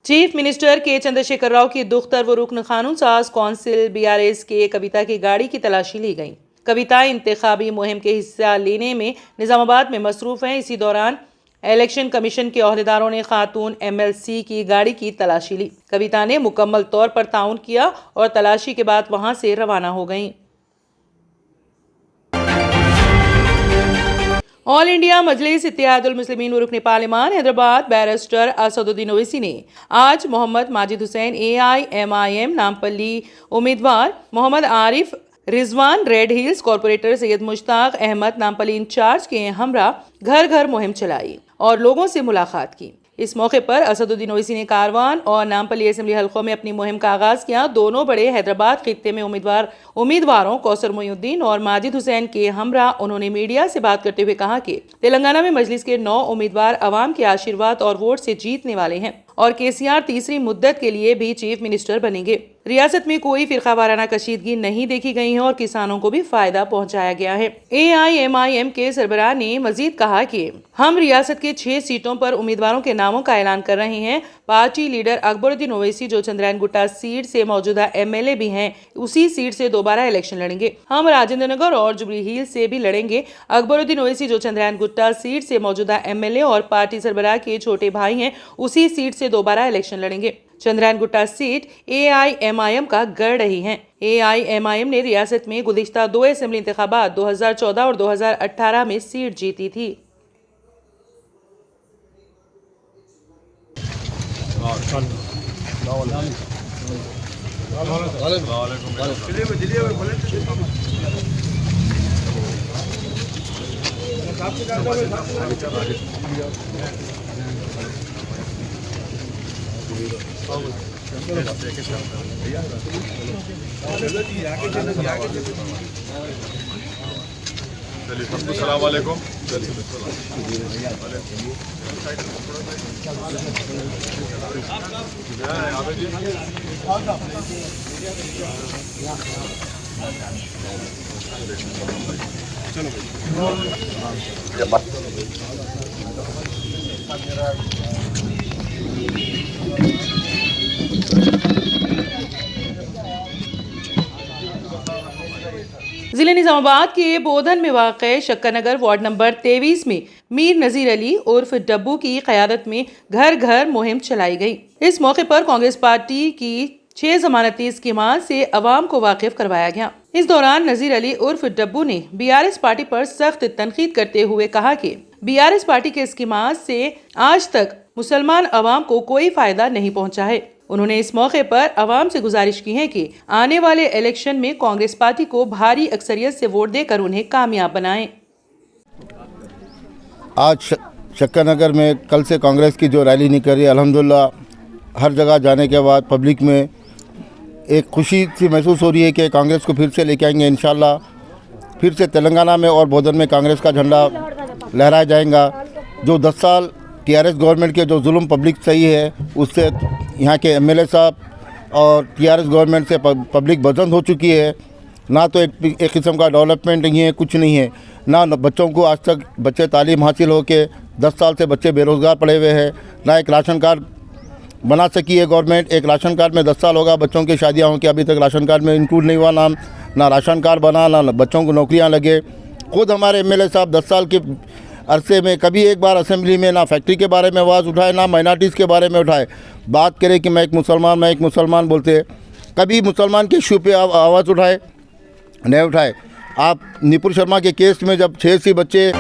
Chief minister के चंद्रशेखर राव की दुख्तर व रुकन कानून साज कौंसिल BRS के कविता की गाड़ी की तलाशी ली गई। कविता इंतखाबी मुहिम के हिस्सा लेने में निजामाबाद में मसरूफ हैं। इसी दौरान इलेक्शन कमीशन के ओहदेदारों ने खातून MLC की गाड़ी की तलाशी ली। कविता ने मुकम्मल तौर पर ताउन किया और तलाशी के बाद वहां से रवाना हो गईं। ऑल इंडिया मजलिस इत्तेहादुल मुस्लिमीन व रुकन पार्लिमान हैदराबाद बैरिस्टर असदुद्दीन ओवैसी ने आज मोहम्मद माजिद हुसैन AIMIM नामपल्ली उम्मीदवार, Mohammed Arif Rizwan Red Hills corporator, Syed Mushtaq Ahmed Nampally incharge के हमरा घर घर मुहिम चलाई और लोगों से मुलाकात की। इस मौके पर असदुद्दीन ओवैसी ने कारवान और नामपल्ली असेंबली हलकों में अपनी मुहिम का आगाज किया। दोनों बड़े हैदराबाद खित्ते में उम्मीदवारों कौसर मोइनुद्दीन और माजिद हुसैन के हमरा उन्होंने मीडिया से बात करते हुए कहा कि तेलंगाना में मजलिस के 9 उम्मीदवार अवाम के आशीर्वाद और वोट से जीतने वाले हैं और KCR तीसरी मुद्दत के लिए भी चीफ मिनिस्टर बनेंगे। रियासत में कोई फिरका वाराना कशीदगी नहीं देखी गई है और किसानों को भी फायदा पहुंचाया गया है। AIMIM के सरबराह ने मजीद कहा कि हम रियासत के 6 सीटों पर उम्मीदवारों के नामों का ऐलान कर रहे हैं। पार्टी लीडर अकबरुद्दीन ओवैसी जो चंद्रायन गुट्टा सीट से मौजूदा MLA भी हैं, उसी सीट से दोबारा इलेक्शन लड़ेंगे। हम राजेंद्र नगर और जुबली हिल्स से भी लड़ेंगे। अकबरुद्दीन ओवैसी जो चंद्रायन गुट्टा सीट से मौजूदा MLA और पार्टी सरबराह के छोटे भाई हैं, उसी सीट से दोबारा इलेक्शन लड़ेंगे। चंद्रायन गुट्टा सीट AIMIM का गढ़ रही है। AIMIM ने रियासत में गुज़िश्ता 2 असेंबली इंतखाबात 2014 और 2018 में सीट जीती थी। अस्सलाम वालेकुम। जिले निजामाबाद के बोधन में वाक़ शक्करनगर वार्ड नंबर 23 में मीर नजीर अली उर्फ डब्बू की क़यादत में घर घर मुहिम चलाई गई। इस मौके पर कांग्रेस पार्टी की 6 ज़मानती स्कीमात से अवाम को वाकिफ करवाया गया। इस दौरान नजीर अली उर्फ डब्बू ने BRS पार्टी पर सख्त तनकीद करते हुए कहा कि BRS पार्टी के स्कीमात से आज तक मुसलमान अवाम को कोई फायदा नहीं पहुंचा है। उन्होंने इस मौके पर अवाम से गुजारिश की है कि आने वाले इलेक्शन में कांग्रेस पार्टी को भारी अक्सरियत से वोट देकर उन्हें कामयाब बनाएं। आज शक्करनगर में कल से कांग्रेस की जो रैली निकली, अल्हम्दुलिल्लाह हर जगह जाने के बाद पब्लिक में एक खुशी सी महसूस हो रही है कि कांग्रेस को फिर से लेके आएंगे इंशाल्लाह। फिर से तेलंगाना में और बोधन में कांग्रेस का झंडा लहराया जाएगा। जो 10 साल TRS गवर्नमेंट के जो जुल्म पब्लिक सही है, उससे यहाँ के MLA साहब और TRS गवर्नमेंट से पब्लिक बदंद हो चुकी है। ना तो एक किस्म का डेवलपमेंट नहीं है, कुछ नहीं है। ना बच्चों को आज तक बच्चे तालीम हासिल हो के 10 साल से बच्चे बेरोज़गार पड़े हुए हैं। ना एक राशन कार्ड बना सकी है गवर्नमेंट। एक राशन कार्ड में 10 साल होगा बच्चों की शादियाँ हों के, अभी तक राशन कार्ड में इंक्लूड नहीं हुआ नाम। ना राशन कार्ड बना, ना बच्चों को नौकरियाँ लगे। खुद हमारे MLA साहब 10 साल के अरसे में कभी एक बार असेंबली में ना फैक्ट्री के बारे में आवाज़ उठाए, ना माइनॉरिटीज़ के बारे में उठाए। बात करें कि मैं एक मुसलमान बोलते, कभी मुसलमान के इशू पे आवाज़ उठाए नहीं उठाए। आप निपुर शर्मा के केस में जब 6 बच्चे।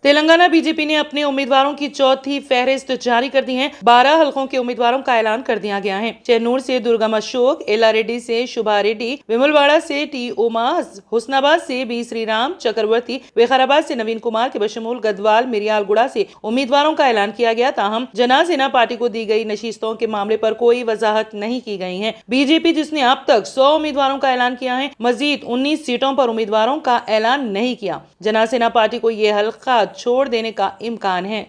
तेलंगाना बीजेपी ने अपने उम्मीदवारों की चौथी फहरिस्त जारी कर दी है। 12 हलकों के उम्मीदवारों का ऐलान कर दिया गया है। चेन्नूर से दुर्गम अशोक, एला रेड्डी से शुभा रेड्डी, विमलवाड़ा से T उमास, हुस्नाबाद से B श्रीराम चक्रवर्ती, विकाराबाद से नवीन कुमार के बशमूल गदवाल मिरियालगुड़ा से उम्मीदवारों का ऐलान किया गया। ताहम जनासेना पार्टी को दी गई नशिस्तों के मामले पर कोई वजाहत नहीं की गई है। बीजेपी जिसने अब तक 100 उम्मीदवारों का ऐलान किया है, मजीद 19 सीटों पर उम्मीदवारों का ऐलान नहीं किया। जनासेना पार्टी को ये हल्का छोड़ देने का इम्कान है।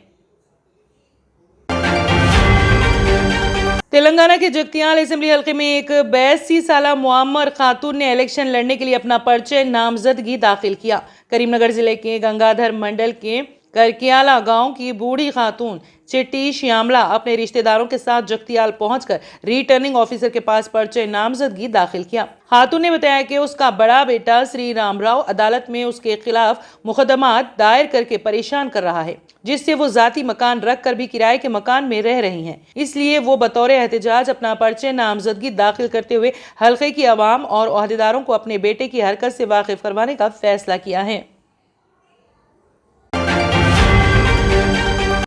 तेलंगाना के जगतियाल असेंबली हल्के में एक 82 साला मुअम्मर खातून ने इलेक्शन लड़ने के लिए अपना पर्चे नामजदगी दाखिल किया। करीमनगर जिले के गंगाधर मंडल के करकियाला गांव की बूढ़ी खातून चिट्टी श्यामला अपने रिश्तेदारों के साथ जगतियाल पहुंचकर रिटर्निंग ऑफिसर के पास पर्चे नामजदगी दाखिल किया। खातून ने बताया कि उसका बड़ा बेटा श्री राम राव अदालत में उसके खिलाफ मुकदमात दायर करके परेशान कर रहा है, जिससे वो जाती मकान रख कर भी किराए के मकान में रह रही हैं। इसलिए वो बतौर एहतजाज अपना पर्चे नामजदगी दाखिल करते हुए हल्के की आवाम और ओहदेदारों को अपने बेटे की हरकत से वाकिफ करवाने का फैसला किया है।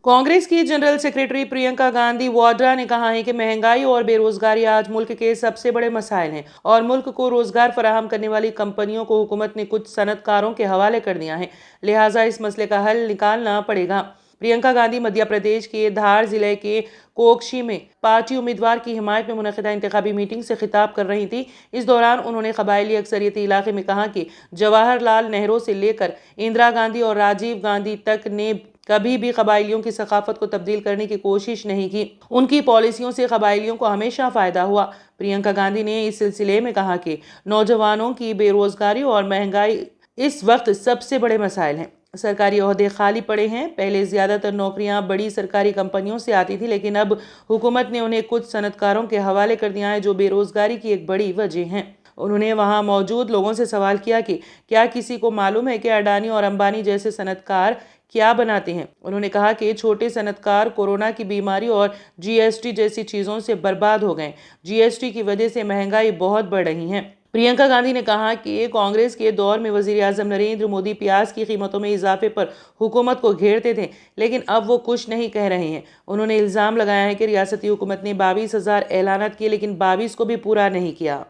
कांग्रेस की जनरल सेक्रेटरी प्रियंका गांधी वाड्रा ने कहा है कि महंगाई और बेरोजगारी आज मुल्क के सबसे बड़े मसाइल हैं और मुल्क को रोजगार फराहम करने वाली कंपनियों को हुकूमत ने कुछ सनतकारों के हवाले कर दिया है, लिहाजा इस मसले का हल निकालना पड़ेगा। प्रियंका गांधी मध्य प्रदेश के धार जिले के कोकशी में पार्टी उम्मीदवार की हिमायत में मुनक़िदा इंतखाबी मीटिंग से खिताब कर रही थी। इस दौरान उन्होंने कबायली अक्सरियती इलाके में कहा कि जवाहरलाल नेहरू से लेकर इंदिरा गांधी और राजीव गांधी तक ने कभी भी कबायलियों की सकाफत को तब्दील करने की कोशिश नहीं की। उनकी पॉलिसियों से कबायलियों को हमेशा फ़ायदा हुआ। प्रियंका गांधी ने इस सिलसिले में कहा कि नौजवानों की बेरोजगारी और महंगाई इस वक्त सबसे बड़े मसाइल हैं। सरकारी ओहदे खाली पड़े हैं। पहले ज़्यादातर नौकरियां बड़ी सरकारी कंपनियों से आती थी, लेकिन अब हुकूमत ने उन्हें कुछ सनतकारों के हवाले कर दिया है, जो बेरोजगारी की एक बड़ी वजह हैं। उन्होंने वहां मौजूद लोगों से सवाल किया कि क्या किसी को मालूम है कि अडानी और अंबानी जैसे सनतकार क्या बनाते हैं। उन्होंने कहा कि छोटे सनतकार कोरोना की बीमारी और जीएसटी जैसी चीज़ों से बर्बाद हो गए। जीएसटी की वजह से महंगाई बहुत बढ़ रही है। प्रियंका गांधी ने कहा कि कांग्रेस के दौर में वजीर आजम नरेंद्र मोदी प्याज की कीमतों में इजाफे पर हुकूमत को घेरते थे, लेकिन अब वो कुछ नहीं कह रहे हैं। उन्होंने इल्ज़ाम लगाया है कि रियासती हुकूमत ने 22,000 ऐलानात किए, लेकिन 22 को भी पूरा नहीं किया।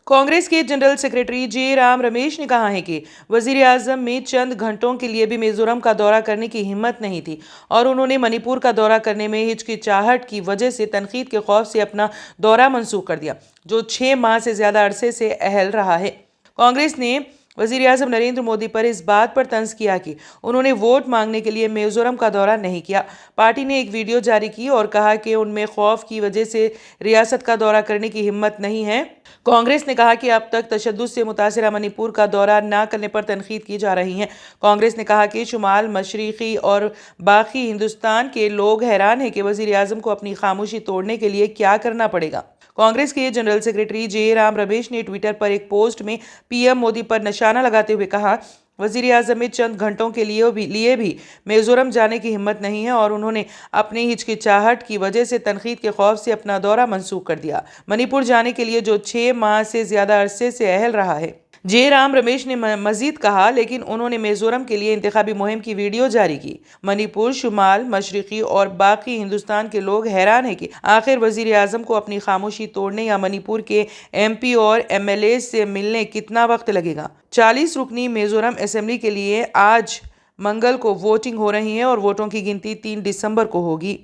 कांग्रेस के जनरल सेक्रेटरी जे राम रमेश ने कहा है कि वजीर आजम में चंद घंटों के लिए भी मिजोरम का दौरा करने की हिम्मत नहीं थी और उन्होंने मणिपुर का दौरा करने में हिचकिचाहट की वजह से तनकीद के खौफ से अपना दौरा मंसूख कर दिया, जो 6 माह से ज़्यादा अरसे से अहल रहा है। कांग्रेस ने वज़ीर आज़म नरेंद्र मोदी पर इस बात पर तंज किया कि उन्होंने वोट मांगने के लिए मिजोरम का दौरा नहीं किया। पार्टी ने एक वीडियो जारी की और कहा कि उनमें खौफ की वजह से रियासत का दौरा करने की हिम्मत नहीं है। कांग्रेस ने कहा कि अब तक तशद्दुद से मुतासिरा मणिपुर का दौरा न करने पर तनकीद की जा रही है। कांग्रेस ने कहा कि शुमाल मशरिकी और बाकी हिंदुस्तान के लोग हैरान हैं कि वज़ीर आज़म को अपनी खामोशी तोड़ने के लिए क्या करना पड़ेगा। कांग्रेस के जनरल सेक्रेटरी जे राम रमेश ने ट्विटर पर एक पोस्ट में पीएम मोदी पर निशाना लगाते हुए कहा, वज़ीर आज़म में चंद घंटों के लिए भी मिजोरम जाने की हिम्मत नहीं है और उन्होंने अपनी हिचकिचाहट की वजह से तनकीद के खौफ से अपना दौरा मंसूख कर दिया। मणिपुर जाने के लिए जो 6 माह से ज़्यादा अरसे से अहल रहा है। जे राम रमेश ने मजीद कहा, लेकिन उन्होंने मिजोरम के लिए इंतखाबी मुहिम की वीडियो जारी की। मणिपुर, शुमाल मशरिकी और बाकी हिंदुस्तान के लोग हैरान हैं कि आखिर वज़ीर आज़म को अपनी खामोशी तोड़ने या मणिपुर के MP और MLA से मिलने कितना वक्त लगेगा। 40 रुकनी मिजोरम असेंबली के लिए आज मंगल को वोटिंग हो रही है और वोटों की गिनती 3 दिसंबर को होगी।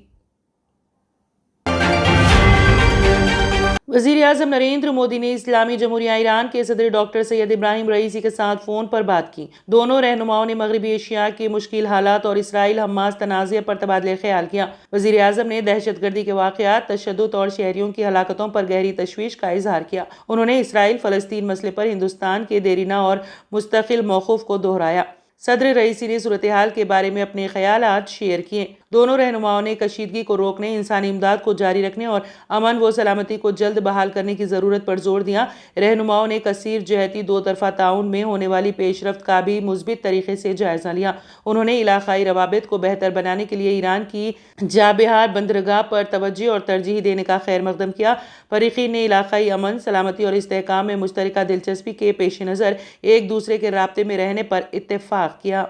वज़ीर आज़म नरेंद्र मोदी ने इस्लामी जमहूरिया ईरान के सदर डॉक्टर सैयद इब्राहिम रईसी के साथ फ़ोन पर बात की। दोनों रहनुमाओं ने मगरबी एशिया के मुश्किल हालात और इसराइल हमास तनाज़े पर तबादले ख्याल किया। वज़ीर आज़म ने दहशतगर्दी के वाक़यात, तशद्दुद और शहरियों की हलाकतों पर गहरी तशवीश का इजहार किया। उन्होंने इसराइल फ़लस्तीन मसले पर हिंदुस्तान के देरीना और मुस्तकिल मौक़िफ़ को दोहराया। सदर रईसी ने सूरत हाल के बारे में अपने ख्यालात शेयर किए। दोनों रहनुमाओं ने कशीदगी को रोकने, इंसानी इमदाद को जारी रखने और अमन व सलामती को जल्द बहाल करने की ज़रूरत पर जोर दिया। रहनुमाओं ने कसीर जहती दो तरफ़ा ताउन में होने वाली पेशरफ्त का भी मुस्बित तरीके से जायज़ा लिया। उन्होंने इलाक़ाई रवाबित को बेहतर बनाने के लिए ईरान की जाबेहार बंदरगाह पर तवज्जो और तरजीह देने का खैर मकदम किया। फ़रीक़ीन ने इलाक़ाई अमन, सलामती और इस्तेहकाम में मुश्तरका दिलचस्पी के पेश नज़र एक दूसरे के राब्ते में रहने पर इत्तेफ़ाक़ किया।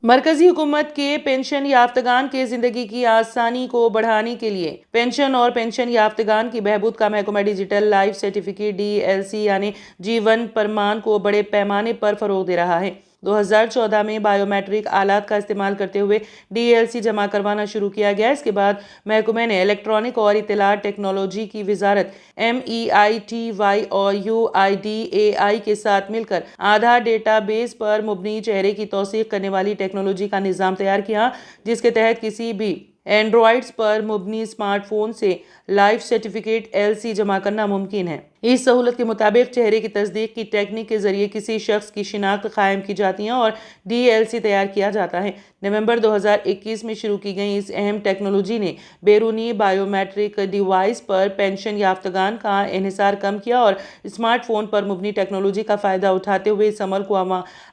मरकजी हुकूमत के पेंशन याफ्तगान के ज़िंदगी की आसानी को बढ़ाने के लिए पेंशन और पेंशन याफ्तगान की बहबूद का महकमा डिजिटल लाइफ सर्टिफिकेट DLC यानी जीवन प्रमाण को बड़े पैमाने पर फ़रोग़ दे रहा है। 2014 में बायोमेट्रिक आलात का इस्तेमाल करते हुए DLC जमा करवाना शुरू किया गया। इसके बाद महकमे ने इलेक्ट्रॉनिक और इत्तलात टेक्नोलॉजी की वजारत MEITY और UIDAI के साथ मिलकर आधार डेटा बेस पर मुबनी चेहरे की तौसीक़ करने वाली टेक्नोलॉजी का निज़ाम तैयार किया, जिसके तहत किसी भी एंड्रॉइड्स पर मुबनी स्मार्टफोन से लाइफ सर्टिफिकेट LC जमा करना मुमकिन है। इस सहूलत के मुताबिक चेहरे की तस्दीक की टेक्निक के जरिए किसी शख्स की शिनाख्त कायम की जाती है और DLC तैयार किया जाता है। नवंबर 2021 में शुरू की गई इस अहम टेक्नोलॉजी ने बैरूनी बायोमेट्रिक डिवाइस पर पेंशन याफ्तगान का इन्हिसार कम किया और स्मार्टफोन पर मुबनी टेक्नोलॉजी का फ़ायदा उठाते हुए इस अमल को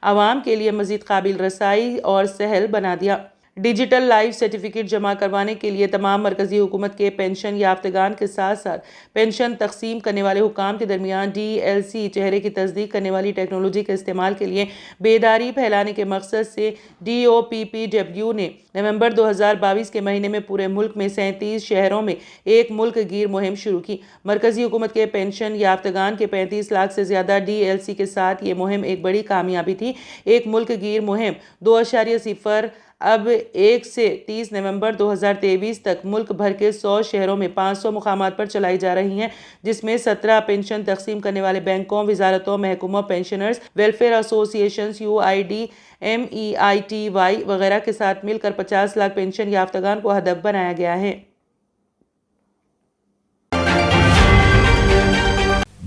आवाम के लिए मज़ीद काबिल रसाई और सहल बना दिया। डिजिटल लाइफ सर्टिफिकेट जमा करवाने के लिए तमाम मरकजी हुकूमत के पेंशन याफ्तगान के साथ साथ पेंशन तकसीम करने वाले हुकाम के दरमियान DLC चेहरे की तस्दीक करने वाली टेक्नोलॉजी के इस्तेमाल के लिए बेदारी फैलाने के मकसद से DOPPW ने नवंबर 2022 के महीने में पूरे मुल्क में 37 शहरों में एक मुल्क गिर मुहिम शुरू की। मरकजी हुकूमत के पेंशन याफ्तगान के 35 लाख से ज़्यादा DLC के साथ ये मुहिम एक बड़ी कामयाबी थी। एक मुल्क गिर मुहिम 2.0 अब 1 से 30 नवंबर 2023 तक मुल्क भर के 100 शहरों में 500 मुकामात पर चलाई जा रही हैं, जिसमें 17 पेंशन तकसीम करने वाले बैंकों, वजारतों, महकमों, pensioners welfare associations, UID, MEITY वगैरह के साथ मिलकर 50 लाख पेंशन याफ्तगान को हदफ बनाया गया है।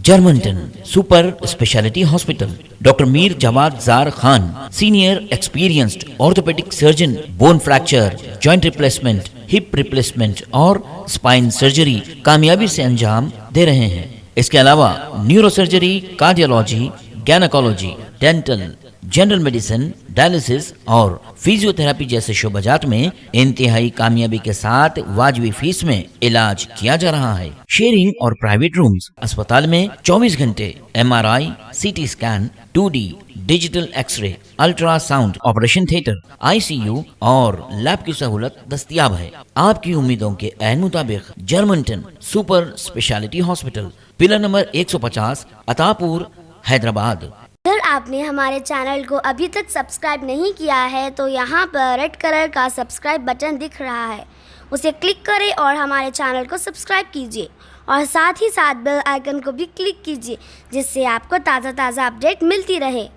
Germanten super speciality hospital, doctor Mir Jawad Zar Khan, senior experienced orthopaedic surgeon, bone fracture, joint replacement, hip replacement और स्पाइन सर्जरी कामयाबी से अंजाम दे रहे हैं। इसके अलावा neuro surgery, cardiology, gynaecology, dental, general medicine, dialysis और फिजियोथेरेपी जैसे शोबाजात में इंतहाई कामयाबी के साथ वाजिबी फीस में इलाज किया जा रहा है। शेयरिंग और प्राइवेट रूम्स, अस्पताल में 24 घंटे MRI, CT scan, 2D digital x ray, ultrasound, operation theatre, ICU और लैब की सहूलत दस्तयाब है। आपकी उम्मीदों के ऐन मुताबिक Germanten super speciality hospital, pillar number 150, Attapur, Hyderabad. अगर आपने हमारे चैनल को अभी तक सब्सक्राइब नहीं किया है तो यहाँ पर रेड कलर का सब्सक्राइब बटन दिख रहा है, उसे क्लिक करें और हमारे चैनल को सब्सक्राइब कीजिए और साथ ही साथ बेल आइकन को भी क्लिक कीजिए, जिससे आपको ताज़ा अपडेट मिलती रहे।